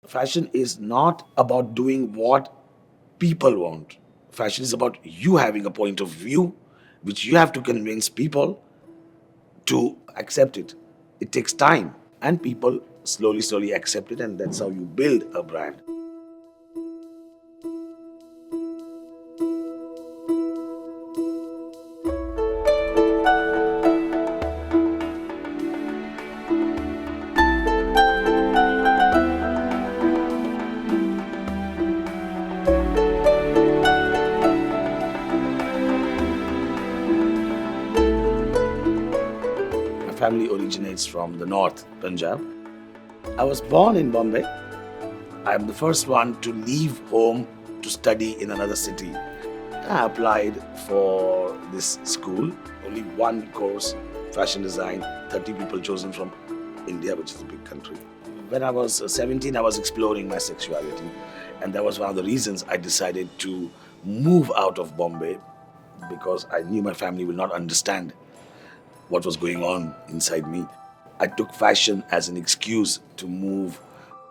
Fashion is not about doing what people want. Fashion is about you having a point of view which you have to convince people to accept it. It takes time and people slowly accept it, and that's how you build a brand. My family originates from the north, Punjab. I was born in Bombay. I am the first one to leave home to study in another city. I applied for this school, only one course, fashion design, 30 people chosen from India, which is a big country. When I was 17, I was exploring my sexuality, and that was one of the reasons I decided to move out of Bombay, because I knew my family will not understand what was going on inside me. I took fashion as an excuse to move.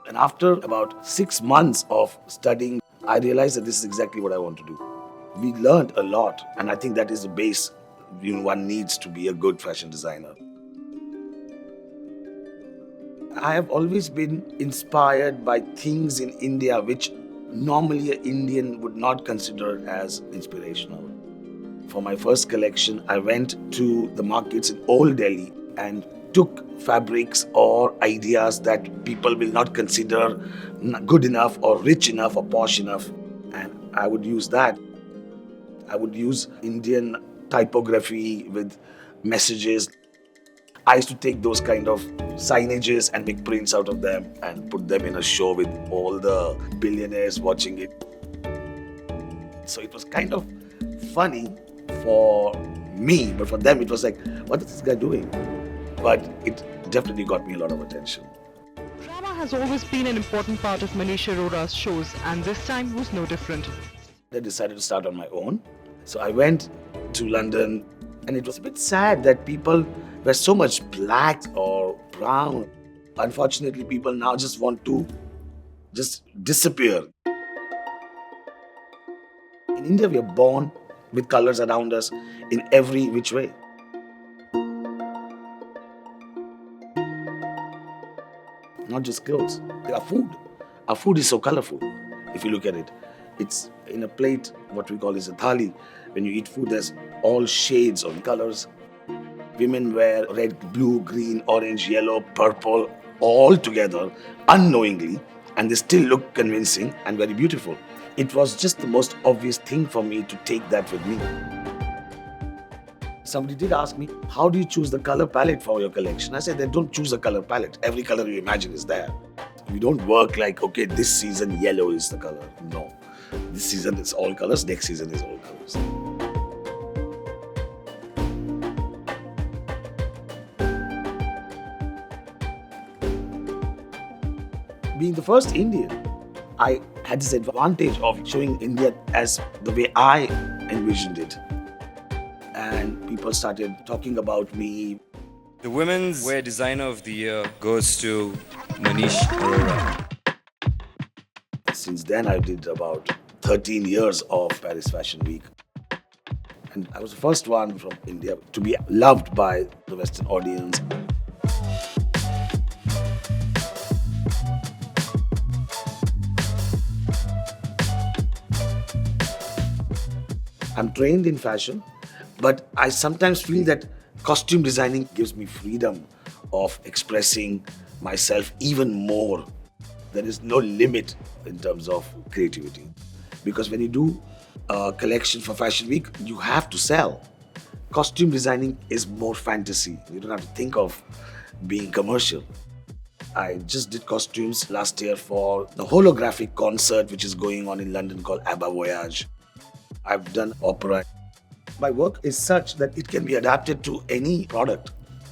And after about 6 months of studying, I realized that this is exactly what I want to do. We learned a lot, and I think that is the base one needs to be a good fashion designer. I have always been inspired by things in India which normally an Indian would not consider as inspirational. For my first collection, I went to the markets in Old Delhi and took fabrics or ideas that people will not consider good enough or rich enough or posh enough. And I would use that. I would use Indian typography with messages. I used to take those kind of signages and make prints out of them and put them in a show with all the billionaires watching it. So it was kind of funny for me, but for them it was like, what is this guy doing? But it definitely got me a lot of attention. Drama has always been an important part of Manish Arora's shows, and this time was no different. I decided to start on my own. So I went to London, and it was a bit sad that people were so much black or brown. Unfortunately, people now just want to just disappear. In India, we are born with colors around us in every which way. Not just clothes, our food. Our food is so colorful. If you look at it, it's in a plate, what we call is a thali. When you eat food, there's all shades of colors. Women wear red, blue, green, orange, yellow, purple, all together, unknowingly, and they still look convincing and very beautiful. It was just the most obvious thing for me to take that with me. Somebody did ask me, how do you choose the color palette for your collection? I said, they don't choose a color palette. Every color you imagine is there. We don't work like, okay, this season yellow is the color. No. This season it's all colors, next season is all colors. Being the first Indian, I had this advantage of showing India as the way I envisioned it. And people started talking about me. The Women's Wear Designer of the Year goes to Manish Arora. Since then, I did about 13 years of Paris Fashion Week. And I was the first one from India to be loved by the Western audience. I'm trained in fashion, but I sometimes feel that costume designing gives me freedom of expressing myself even more. There is no limit in terms of creativity. Because when you do a collection for Fashion Week, you have to sell. Costume designing is more fantasy. You don't have to think of being commercial. I just did costumes last year for the holographic concert which is going on in London called ABBA Voyage. I've done opera. My work is such that it can be adapted to any product.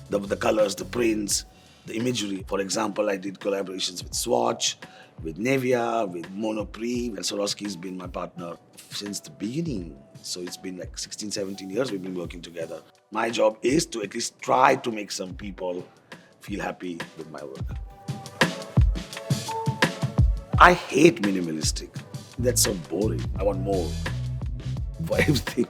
The colors, the prints, the imagery. For example, I did collaborations with Swatch, with Nivea, with Monoprix, and Swarovski's been my partner since the beginning. So it's been like 16, 17 years we've been working together. My job is to at least try to make some people feel happy with my work. I hate minimalistic. That's so boring. I want more for everything.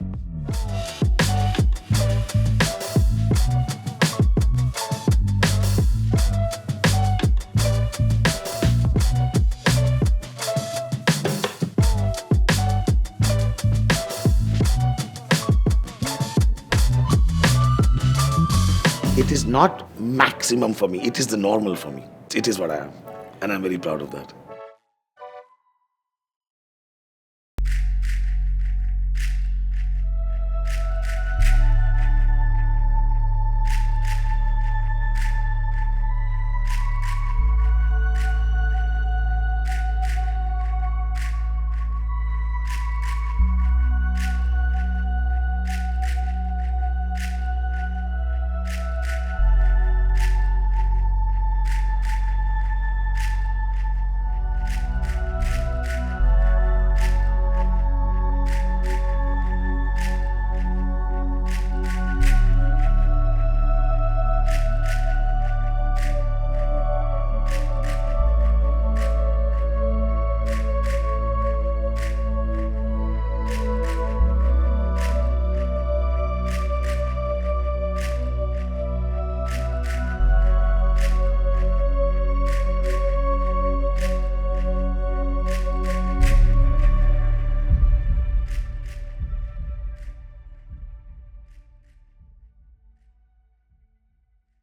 It is not maximum for me. It is the normal for me. It is what I am. And I'm very proud of that.